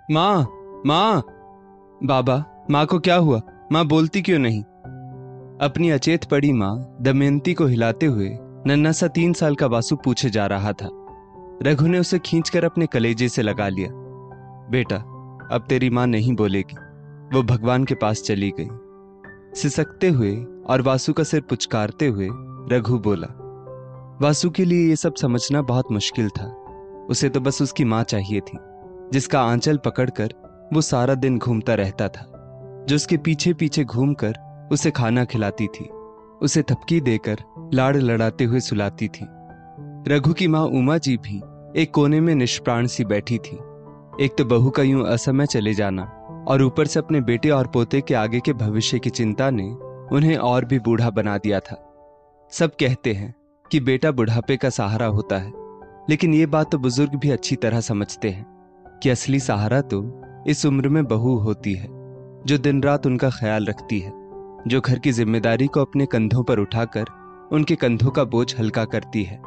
माँ, माँ। बाबा, माँ को क्या हुआ? माँ बोलती क्यों नहीं? अपनी अचेत पड़ी माँ दमयंती को हिलाते हुए नन्हा सा 3 साल का वासु पूछे जा रहा था। रघु ने उसे खींचकर अपने कलेजे से लगा लिया। बेटा, अब तेरी माँ नहीं बोलेगी, वो भगवान के पास चली गई। सिसकते हुए और वासु का सिर पुचकारते हुए रघु बोला। वासु के लिए ये सब समझना बहुत मुश्किल था। उसे तो बस उसकी माँ चाहिए थी, जिसका आंचल पकड़कर वो सारा दिन घूमता रहता था, जो उसके पीछे पीछे घूमकर उसे खाना खिलाती थी, उसे थपकी देकर लाड़ लड़ाते हुए सुलाती थी। रघु की माँ उमा जी भी एक कोने में निष्प्राण सी बैठी थी। एक तो बहू का यूं असमय चले जाना और ऊपर से अपने बेटे और पोते के आगे के भविष्य की चिंता ने उन्हें और भी बूढ़ा बना दिया था। सब कहते हैं कि बेटा बुढ़ापे का सहारा होता है, लेकिन ये बात तो बुजुर्ग भी अच्छी तरह समझते हैं कि असली सहारा तो इस उम्र में बहू होती है, जो दिन रात उनका ख्याल रखती है, जो घर की जिम्मेदारी को अपने कंधों पर उठाकर उनके कंधों का बोझ हल्का करती है।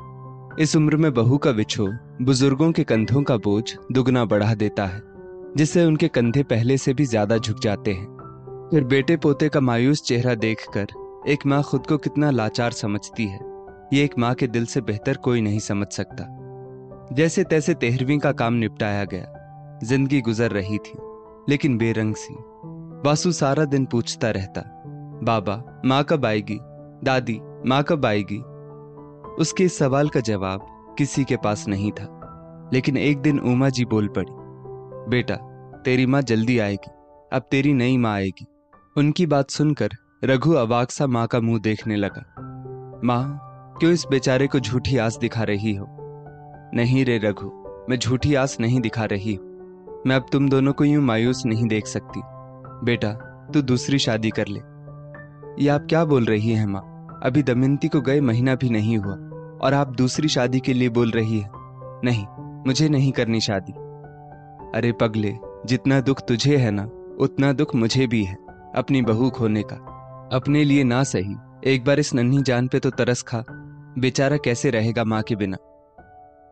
इस उम्र में बहू का विछोह बुजुर्गों के कंधों का बोझ दुगना बढ़ा देता है, जिससे उनके कंधे पहले से भी ज्यादा झुक जाते हैं। फिर बेटे पोते का मायूस चेहरा देखकर एक माँ खुद को कितना लाचार समझती है, ये एक माँ के दिल से बेहतर कोई नहीं समझ सकता। जैसे तैसे 13वीं का काम निपटाया गया। जिंदगी गुजर रही थी, लेकिन बेरंग सी। वासु सारा दिन पूछता रहता, बाबा माँ कब आएगी, दादी माँ कब आएगी। उसके इस सवाल का जवाब किसी के पास नहीं था। लेकिन एक दिन उमा जी बोल पड़ी, बेटा तेरी माँ जल्दी आएगी, अब तेरी नई माँ आएगी। उनकी बात सुनकर रघु अवाक सा माँ का मुंह देखने लगा। माँ, क्यों इस बेचारे को झूठी आस दिखा रही हो? नहीं रे रघु, मैं झूठी आस नहीं दिखा रही हूं। मैं अब तुम दोनों को यूं मायूस नहीं देख सकती। बेटा तू दूसरी शादी कर ले। ये आप क्या बोल रही हैं माँ? अभी दमयंती को गए महीना भी नहीं हुआ और आप दूसरी शादी के लिए बोल रही है? नहीं, मुझे नहीं करनी शादी। अरे पगले, जितना दुख तुझे है ना, उतना दुख मुझे भी है अपनी बहू खोने का। अपने लिए ना सही, एक बार इस नन्ही जान पे तो तरस खा। बेचारा कैसे रहेगा माँ के बिना?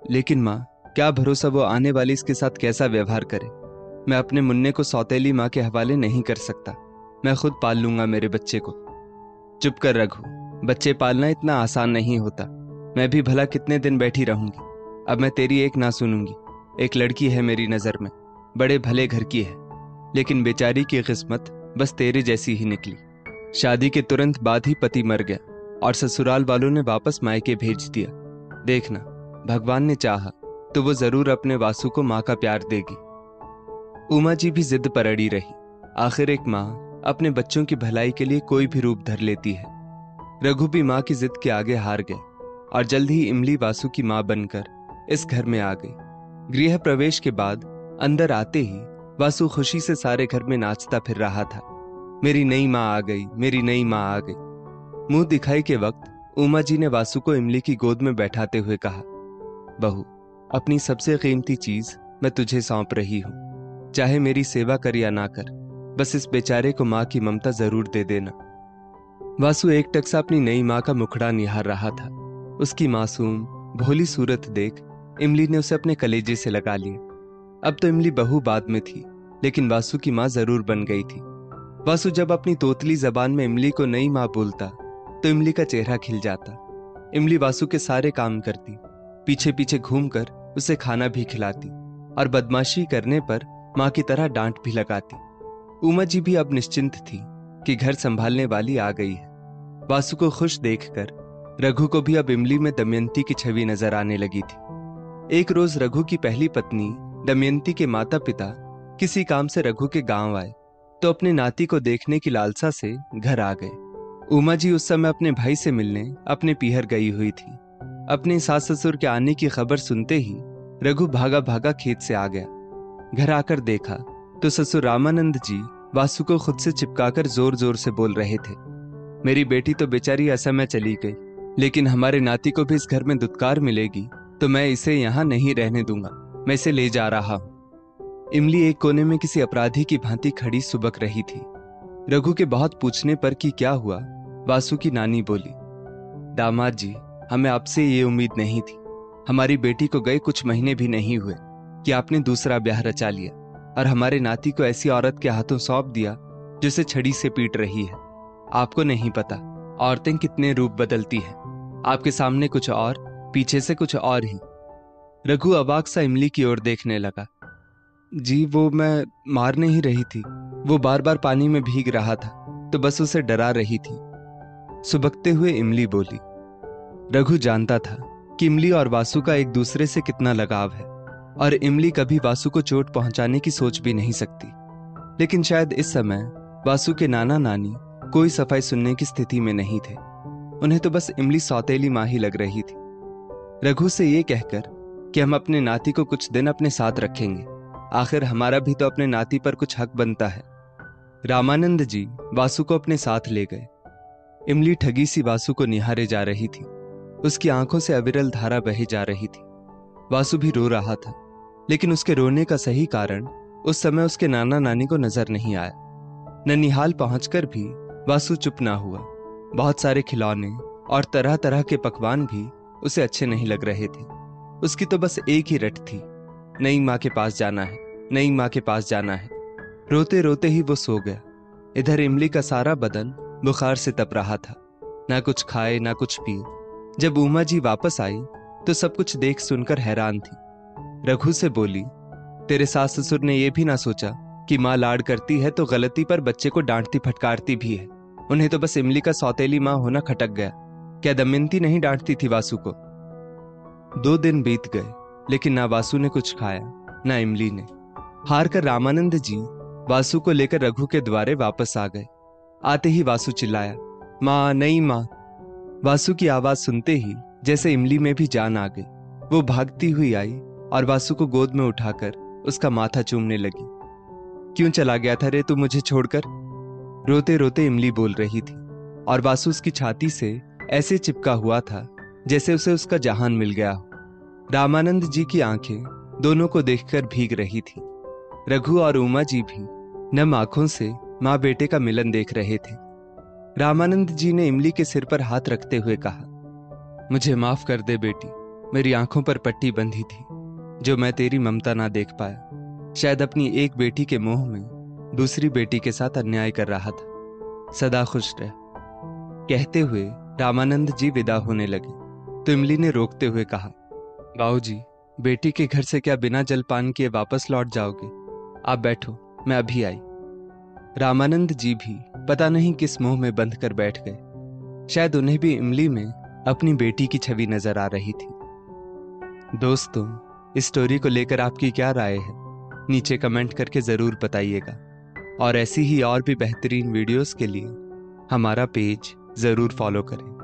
लेकिन माँ, क्या भरोसा वो आने वाली इसके साथ कैसा व्यवहार करे। मैं अपने मुन्ने को सौतेली माँ के हवाले नहीं कर सकता। मैं खुद पाल लूंगा मेरे बच्चे को। चुप कर रघु, बच्चे पालना इतना आसान नहीं होता। मैं भी भला कितने दिन बैठी रहूंगी। अब मैं तेरी एक ना सुनूंगी। एक लड़की है मेरी नजर में, बड़े भले घर की है, लेकिन बेचारी की किस्मत बस तेरे जैसी ही निकली। शादी के तुरंत बाद ही पति मर गया और ससुराल वालों ने वापस मायके भेज दिया। देखना, भगवान ने चाहा तो वो जरूर अपने वासु को माँ का प्यार देगी। उमा जी भी जिद पर अड़ी रही। आखिर एक माँ अपने बच्चों की भलाई के लिए कोई भी रूप धर लेती है। रघु भी माँ की जिद के आगे हार गए और जल्द ही इमली वासु की माँ बनकर इस घर में आ गई। गृह प्रवेश के बाद अंदर आते ही वासु खुशी से सारे घर में नाचता फिर रहा था। मेरी नई माँ आ गई, मेरी नई माँ आ गई। मुंह दिखाई के वक्त उमा जी ने वासु को इमली की गोद में बैठाते हुए कहा, बहू, अपनी सबसे कीमती चीज मैं तुझे सौंप रही हूं। चाहे मेरी सेवा कर या ना कर, बस इस बेचारे को माँ की ममता जरूर दे देना। वासु एकटक सा अपनी नई माँ का मुखड़ा निहार रहा था। उसकी मासूम भोली सूरत देख इमली ने उसे अपने कलेजे से लगा लिया। अब तो इमली बहू बाद में थी, लेकिन वासु की माँ जरूर बन गई थी। वासु जब अपनी तोतली जबान में इमली को नई माँ बोलता तो इमली का चेहरा खिल जाता। इमली वासु के सारे काम करती, पीछे पीछे घूमकर उसे खाना भी खिलाती और बदमाशी करने पर माँ की तरह डांट भी लगाती। उमा जी भी अब निश्चिंत थी कि घर संभालने वाली आ गई है। वासु को खुश देखकर रघु को भी अब इमली में दमयंती की छवि नजर आने लगी थी। एक रोज रघु की पहली पत्नी दमयंती के माता पिता किसी काम से रघु के गांव आए तो अपने नाती को देखने की लालसा से घर आ गए। उमा जी उस समय अपने भाई से मिलने अपने पीहर गई हुई थी। अपने सास ससुर के आने की खबर सुनते ही रघु भागा भागा खेत से आ गया। घर आकर देखा तो ससुर रामानंद जी वासु को खुद से चिपकाकर जोर जोर से बोल रहे थे, मेरी बेटी तो बेचारी असमय चली गई, लेकिन हमारे नाती को भी इस घर में दुत्कार मिलेगी तो मैं इसे यहाँ नहीं रहने दूंगा, मैं इसे ले जा रहा हूं। इमली एक कोने में किसी अपराधी की भांति खड़ी सुबक रही थी। रघु के बहुत पूछने पर कि क्या हुआ, वासु की नानी बोली, दामाद जी, हमें आपसे ये उम्मीद नहीं थी। हमारी बेटी को गए कुछ महीने भी नहीं हुए कि आपने दूसरा ब्याह रचा लिया। और हमारे नाती को ऐसी औरत के हाथों सौंप दिया जो उसे छड़ी से पीट रही है। आपको नहीं पता औरतें कितने रूप बदलती हैं, आपके सामने कुछ और, पीछे से कुछ और ही। रघु अवाक सा इमली की ओर देखने लगा। जी वो मैं मार नहीं रही थी, वो बार बार पानी में भीग रहा था तो बस उसे डरा रही थी, सुबकते हुए इमली बोली। रघु जानता था कि इमली और वासु का एक दूसरे से कितना लगाव है और इमली कभी वासु को चोट पहुंचाने की सोच भी नहीं सकती। लेकिन शायद इस समय वासु के नाना नानी कोई सफाई सुनने की स्थिति में नहीं थे। उन्हें तो बस इमली सौतेली माँ ही लग रही थी। रघु से ये कहकर कि हम अपने नाती को कुछ दिन अपने साथ रखेंगे, आखिर हमारा भी तो अपने नाती पर कुछ हक बनता है। रामानंद जी वासु को अपने साथ ले गए। इमली ठगी सी वासु को निहारे जा रही थी, उसकी आंखों से अविरल धारा बहे जा रही थी। वासु भी रो रहा था, लेकिन उसके रोने का सही कारण उस समय उसके नाना नानी को नजर नहीं आया। ननिहाल पहुंचकर भी वासु चुप ना हुआ। बहुत सारे खिलौने और तरह तरह के पकवान भी उसे अच्छे नहीं लग रहे थे। उसकी तो बस एक ही रट थी, नई माँ के पास जाना है, नई माँ के पास जाना है। रोते रोते ही वो सो गया। इधर इमली का सारा बदन बुखार से तप रहा था, ना कुछ खाए ना कुछ पिए। जब उमा जी वापस आई तो सब कुछ देख सुनकर हैरान थी। रघु से बोली, तेरे सास ससुर ने यह भी ना सोचा कि माँ लाड करती है तो गलती पर बच्चे को डांटती फटकारती भी है। उन्हें तो बस इमली का सौतेली माँ होना खटक गया। क्या दमयंती नहीं डांटती थी वासु को? 2 दिन बीत गए, लेकिन ना वासु ने कुछ खाया ना इमली ने। हार कर रामानंद जी वासु को लेकर रघु के द्वारे वापस आ गए। आते ही वासु चिल्लाया, माँ नई माँ। वासु की आवाज सुनते ही जैसे इमली में भी जान आ गई। वो भागती हुई आई और वासु को गोद में उठाकर उसका माथा चूमने लगी। क्यों चला गया था रे तू मुझे छोड़कर? रोते रोते इमली बोल रही थी और वासु उसकी छाती से ऐसे चिपका हुआ था जैसे उसे उसका जहान मिल गया हो। रामानंद जी की आंखें दोनों को देखकर भीग रही थी। रघु और उमा जी भी नम आंखों से माँ बेटे का मिलन देख रहे थे। रामानंद जी ने इमली के सिर पर हाथ रखते हुए कहा, मुझे माफ कर दे बेटी, मेरी आंखों पर पट्टी बंधी थी जो मैं तेरी ममता ना देख पाया। शायद अपनी एक बेटी के मोह में दूसरी बेटी के साथ अन्याय कर रहा था। सदा खुश रह। कहते हुए रामानंद जी विदा होने लगे तो इमली ने रोकते हुए कहा, बाबूजी, बेटी के घर से क्या बिना जलपान किए वापस लौट जाओगे? आप बैठो, मैं अभी आई। रामानंद जी भी पता नहीं किस मोह में बंध कर बैठ गए। शायद उन्हें भी इमली में अपनी बेटी की छवि नजर आ रही थी। दोस्तों, इस स्टोरी को लेकर आपकी क्या राय है? नीचे कमेंट करके जरूर बताइएगा और ऐसी ही और भी बेहतरीन वीडियोस के लिए हमारा पेज जरूर फॉलो करें।